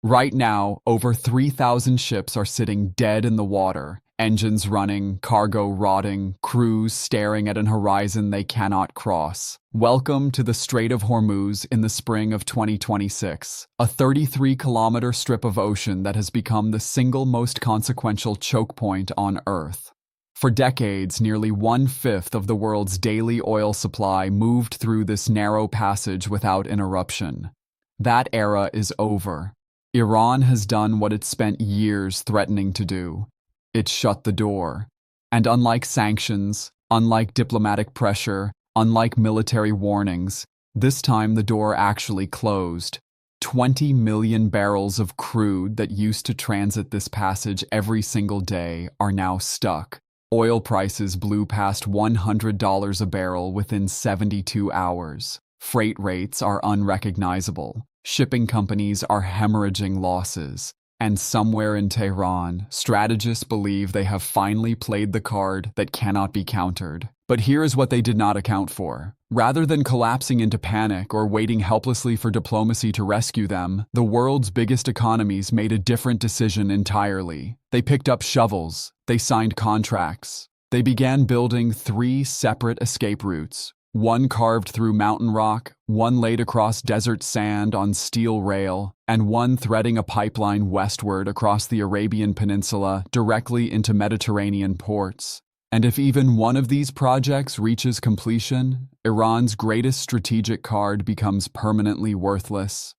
Right now, over 3,000 ships are sitting dead in the water, engines running, cargo rotting, crews staring at an horizon they cannot cross. Welcome to the Strait of Hormuz in the spring of 2026, a 33-kilometer strip of ocean that has become the single most consequential choke point on Earth. For decades, nearly one-fifth of the world's daily oil supply moved through this narrow passage without interruption. That era is over. Iran has done what it spent years threatening to do. It shut the door. And unlike sanctions, unlike diplomatic pressure, unlike military warnings, this time the door actually closed. 20 million barrels of crude that used to transit this passage every single day are now stuck. Oil prices blew past $100 a barrel within 72 hours. Freight rates are unrecognizable. Shipping companies are hemorrhaging losses. And somewhere in Tehran, strategists believe they have finally played the card that cannot be countered. But here is what they did not account for. Rather than collapsing into panic or waiting helplessly for diplomacy to rescue them, the world's biggest economies made a different decision entirely. They picked up shovels. They signed contracts. They began building 3 separate escape routes. One carved through mountain rock, one laid across desert sand on steel rail, and one threading a pipeline westward across the Arabian Peninsula directly into Mediterranean ports. And if even one of these projects reaches completion, Iran's greatest strategic card becomes permanently worthless.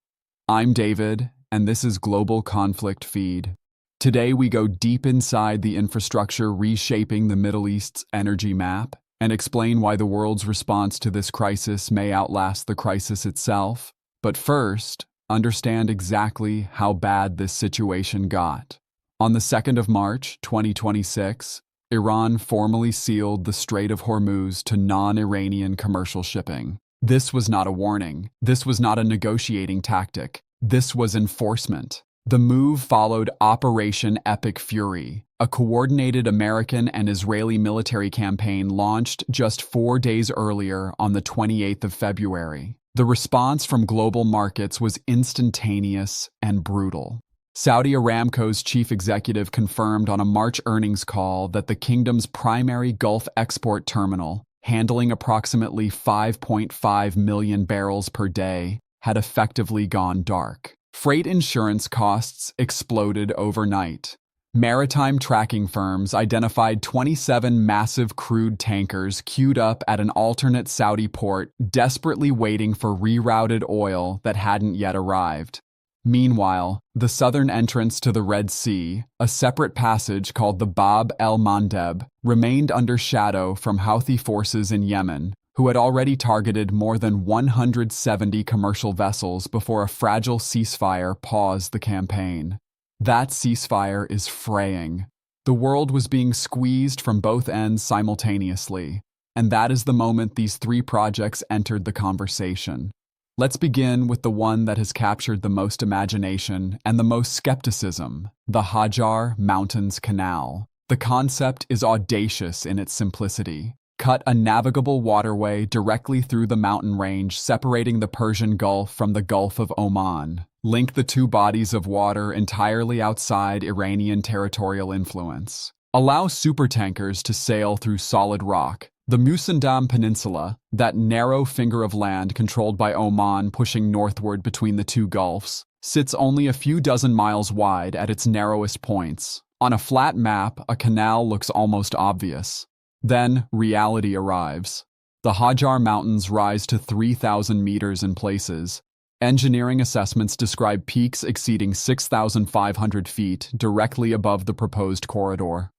I'm David, and this is Global Conflict Feed. Today we go deep inside the infrastructure reshaping the Middle East's energy map, and explain why the world's response to this crisis may outlast the crisis itself. But first, understand exactly how bad this situation got. On the 2nd of March, 2026, Iran formally sealed the Strait of Hormuz to non-Iranian commercial shipping. This was not a warning. This was not a negotiating tactic. This was enforcement. The move followed Operation Epic Fury, a coordinated American and Israeli military campaign launched just 4 days earlier on the 28th of February. The response from global markets was instantaneous and brutal. Saudi Aramco's chief executive confirmed on a March earnings call that the kingdom's primary Gulf export terminal, handling approximately 5.5 million barrels per day, had effectively gone dark. Freight insurance costs exploded overnight. Maritime tracking firms identified 27 massive crude tankers queued up at an alternate Saudi port, desperately waiting for rerouted oil that hadn't yet arrived. Meanwhile, the southern entrance to the Red Sea, a separate passage called the Bab el-Mandeb, remained under shadow from Houthi forces in Yemen, who had already targeted more than 170 commercial vessels before a fragile ceasefire paused the campaign. That ceasefire is fraying. The world was being squeezed from both ends simultaneously, and that is the moment these 3 projects entered the conversation. Let's begin with the one that has captured the most imagination and the most skepticism, the Hajar Mountains Canal. The concept is audacious in its simplicity. Cut a navigable waterway directly through the mountain range separating the Persian Gulf from the Gulf of Oman. Link the 2 bodies of water entirely outside Iranian territorial influence. Allow supertankers to sail through solid rock. The Musandam Peninsula, that narrow finger of land controlled by Oman pushing northward between the 2 gulfs, sits only a few dozen miles wide at its narrowest points. On a flat map, a canal looks almost obvious. Then, reality arrives. The Hajar Mountains rise to 3,000 meters in places. Engineering assessments describe peaks exceeding 6,500 feet directly above the proposed corridor.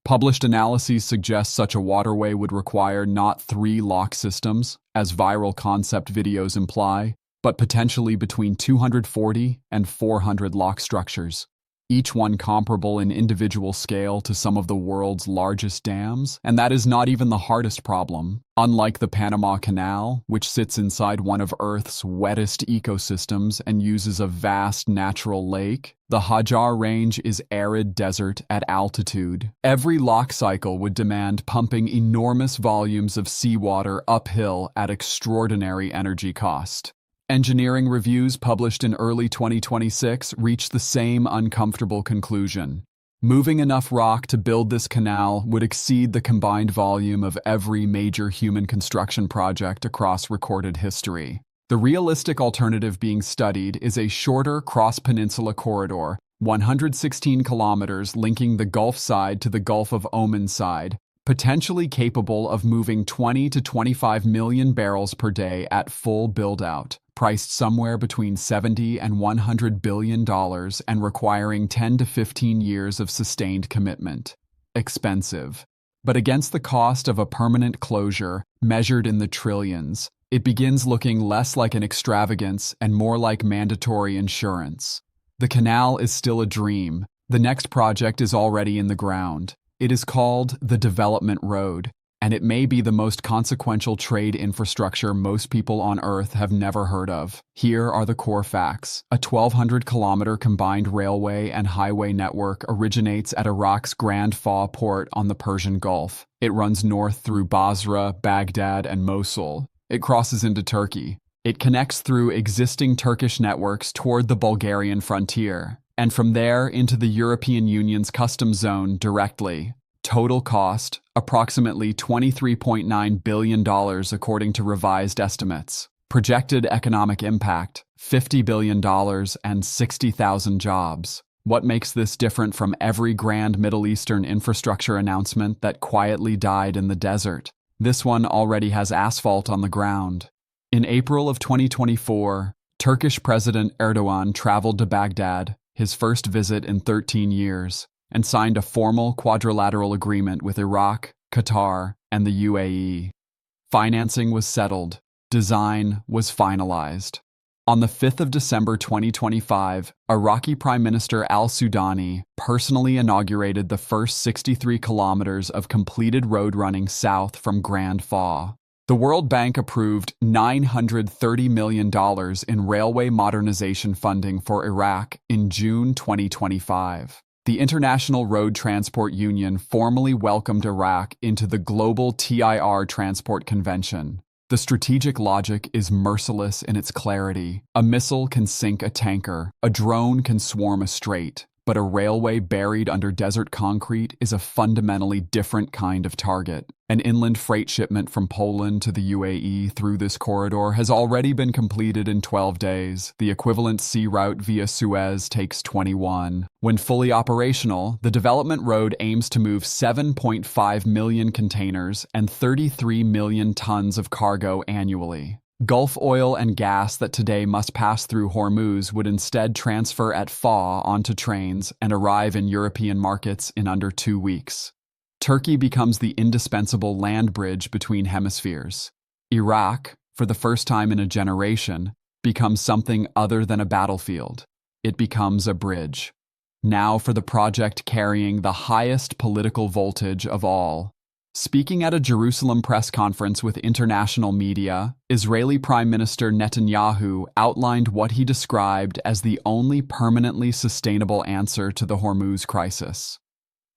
Published analyses suggest such a waterway would require not 3 lock systems, as viral concept videos imply, but potentially between 240 and 400 lock structures, each one comparable in individual scale to some of the world's largest dams. And that is not even the hardest problem. Unlike the Panama Canal, which sits inside one of Earth's wettest ecosystems and uses a vast natural lake, the Hajar Range is arid desert at altitude. Every lock cycle would demand pumping enormous volumes of seawater uphill at extraordinary energy cost. Engineering reviews published in early 2026 reached the same uncomfortable conclusion. Moving enough rock to build this canal would exceed the combined volume of every major human construction project across recorded history. The realistic alternative being studied is a shorter cross-peninsula corridor, 116 kilometers linking the Gulf side to the Gulf of Oman side, potentially capable of moving 20 to 25 million barrels per day at full build-out, priced somewhere between $70 and $100 billion and requiring 10 to 15 years of sustained commitment. Expensive. But against the cost of a permanent closure, measured in the trillions, it begins looking less like an extravagance and more like mandatory insurance. The canal is still a dream. The next project is already in the ground. It is called the Development Road, and it may be the most consequential trade infrastructure most people on Earth have never heard of. Here are the core facts. A 1,200-kilometer combined railway and highway network originates at Iraq's Grand Fa port on the Persian Gulf. It runs north through Basra, Baghdad, and Mosul. It crosses into Turkey. It connects through existing Turkish networks toward the Bulgarian frontier, and from there into the European Union's customs zone directly. Total cost, approximately $23.9 billion according to revised estimates. Projected economic impact, $50 billion and 60,000 jobs. What makes this different from every grand Middle Eastern infrastructure announcement that quietly died in the desert? This one already has asphalt on the ground. In April of 2024, Turkish President Erdogan traveled to Baghdad, his first visit in 13 years, and signed a formal quadrilateral agreement with Iraq, Qatar, and the UAE. Financing was settled. Design was finalized. On the 5th of December 2025, Iraqi Prime Minister al-Sudani personally inaugurated the first 63 kilometers of completed road running south from Grand Fa. The World Bank approved $930 million in railway modernization funding for Iraq in June 2025. The International Road Transport Union formally welcomed Iraq into the global TIR Transport Convention. The strategic logic is merciless in its clarity. A missile can sink a tanker, a drone can swarm a strait, but a railway buried under desert concrete is a fundamentally different kind of target. An inland freight shipment from Poland to the UAE through this corridor has already been completed in 12 days. The equivalent sea route via Suez takes 21. When fully operational, the development road aims to move 7.5 million containers and 33 million tons of cargo annually. Gulf oil and gas that today must pass through Hormuz would instead transfer at Fa onto trains and arrive in European markets in under 2 weeks. Turkey becomes the indispensable land bridge between hemispheres. Iraq, for the first time in a generation, becomes something other than a battlefield. It becomes a bridge. Now for the project carrying the highest political voltage of all. Speaking at a Jerusalem press conference with international media, Israeli Prime Minister Netanyahu outlined what he described as the only permanently sustainable answer to the Hormuz crisis.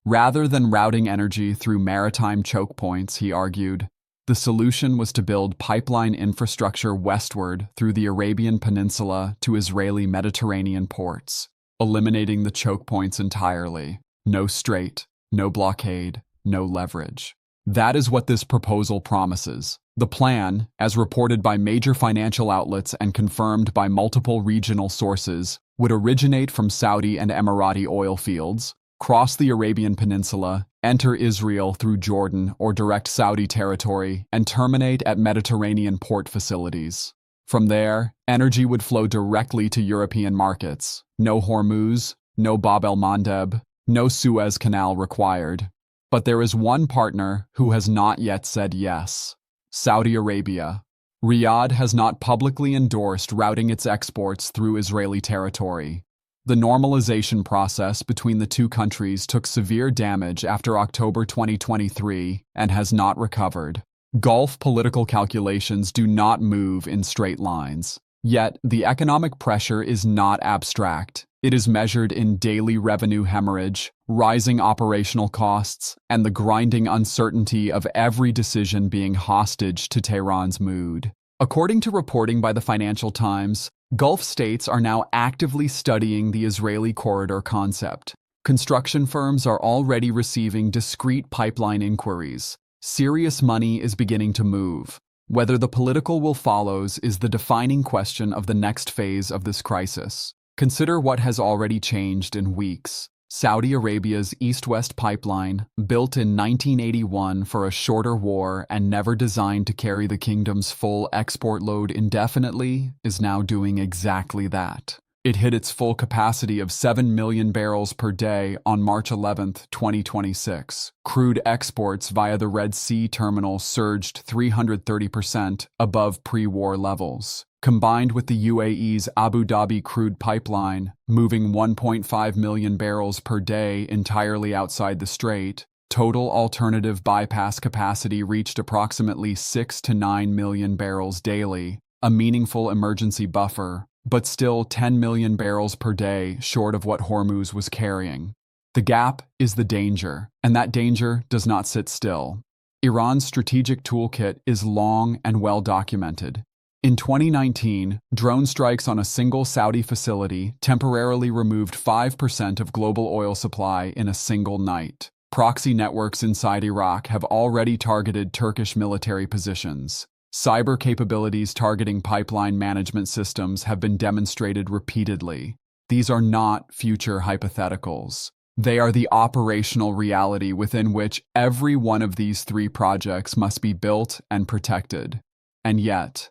Rather than routing energy through maritime choke points, he argued, the solution was to build pipeline infrastructure westward through the Arabian Peninsula to Israeli Mediterranean ports, eliminating the choke points entirely. No strait, no blockade, no leverage. That is what this proposal promises. The plan, as reported by major financial outlets and confirmed by multiple regional sources, would originate from Saudi and Emirati oil fields, cross the Arabian Peninsula, enter Israel through Jordan or direct Saudi territory, and terminate at Mediterranean port facilities. From there, energy would flow directly to European markets. No Hormuz, no Bab el-Mandeb, no Suez Canal required. But there is one partner who has not yet said yes: Saudi Arabia. Riyadh has not publicly endorsed routing its exports through Israeli territory. The normalization process between the two countries took severe damage after October 2023 and has not recovered. Gulf political calculations do not move in straight lines. Yet, the economic pressure is not abstract. It is measured in daily revenue hemorrhage, rising operational costs, and the grinding uncertainty of every decision being hostage to Tehran's mood. According to reporting by the Financial Times, Gulf states are now actively studying the Israeli corridor concept. Construction firms are already receiving discrete pipeline inquiries. Serious money is beginning to move. Whether the political will follows is the defining question of the next phase of this crisis. Consider what has already changed in weeks. Saudi Arabia's East-West pipeline, built in 1981 for a shorter war and never designed to carry the kingdom's full export load indefinitely, is now doing exactly that. It hit its full capacity of 7 million barrels per day on March 11, 2026. Crude exports via the Red Sea terminal surged 330% above pre-war levels. Combined with the UAE's Abu Dhabi crude pipeline, moving 1.5 million barrels per day entirely outside the strait, total alternative bypass capacity reached approximately 6 to 9 million barrels daily, a meaningful emergency buffer, but still 10 million barrels per day short of what Hormuz was carrying. The gap is the danger, and that danger does not sit still. Iran's strategic toolkit is long and well documented. In 2019, drone strikes on a single Saudi facility temporarily removed 5% of global oil supply in a single night. Proxy networks inside Iraq have already targeted Turkish military positions. Cyber capabilities targeting pipeline management systems have been demonstrated repeatedly. These are not future hypotheticals. They are the operational reality within which every one of these three projects must be built and protected. And yet,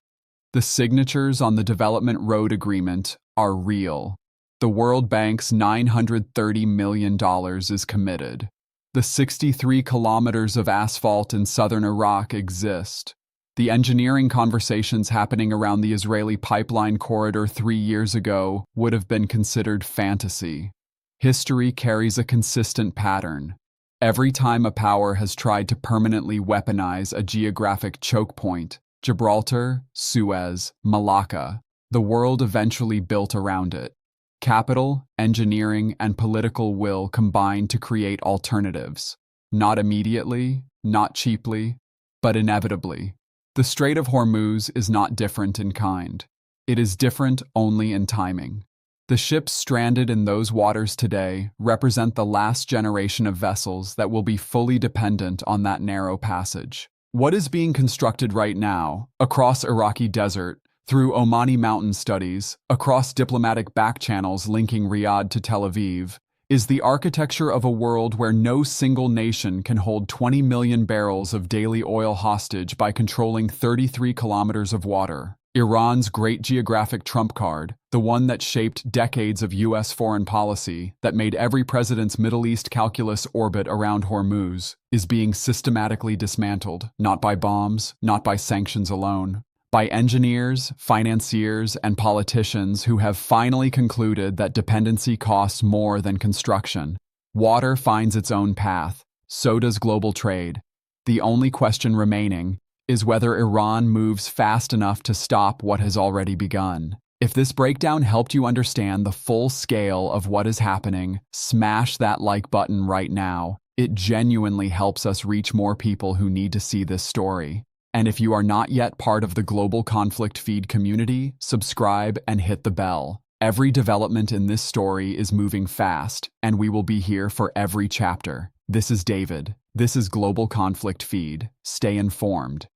the signatures on the Development Road Agreement are real. The World Bank's $930 million is committed. The 63 kilometers of asphalt in southern Iraq exist. The engineering conversations happening around the Israeli pipeline corridor 3 years ago would have been considered fantasy. History carries a consistent pattern. Every time a power has tried to permanently weaponize a geographic choke point, Gibraltar, Suez, Malacca, the world eventually built around it. Capital, engineering, and political will combine to create alternatives. Not immediately, not cheaply, but inevitably. The Strait of Hormuz is not different in kind. It is different only in timing. The ships stranded in those waters today represent the last generation of vessels that will be fully dependent on that narrow passage. What is being constructed right now, across Iraqi desert, through Omani mountain studies, across diplomatic backchannels linking Riyadh to Tel Aviv, is the architecture of a world where no single nation can hold 20 million barrels of daily oil hostage by controlling 33 kilometers of water. Iran's great geographic trump card, the one that shaped decades of U.S. foreign policy, that made every president's Middle East calculus orbit around Hormuz, is being systematically dismantled, not by bombs, not by sanctions alone, by engineers, financiers, and politicians who have finally concluded that dependency costs more than construction. Water finds its own path, so does global trade. The only question remaining is whether Iran moves fast enough to stop what has already begun. If this breakdown helped you understand the full scale of what is happening, smash that like button right now. It genuinely helps us reach more people who need to see this story. And if you are not yet part of the Global Conflict Feed community, subscribe and hit the bell. Every development in this story is moving fast, and we will be here for every chapter. This is David. This is Global Conflict Feed. Stay informed.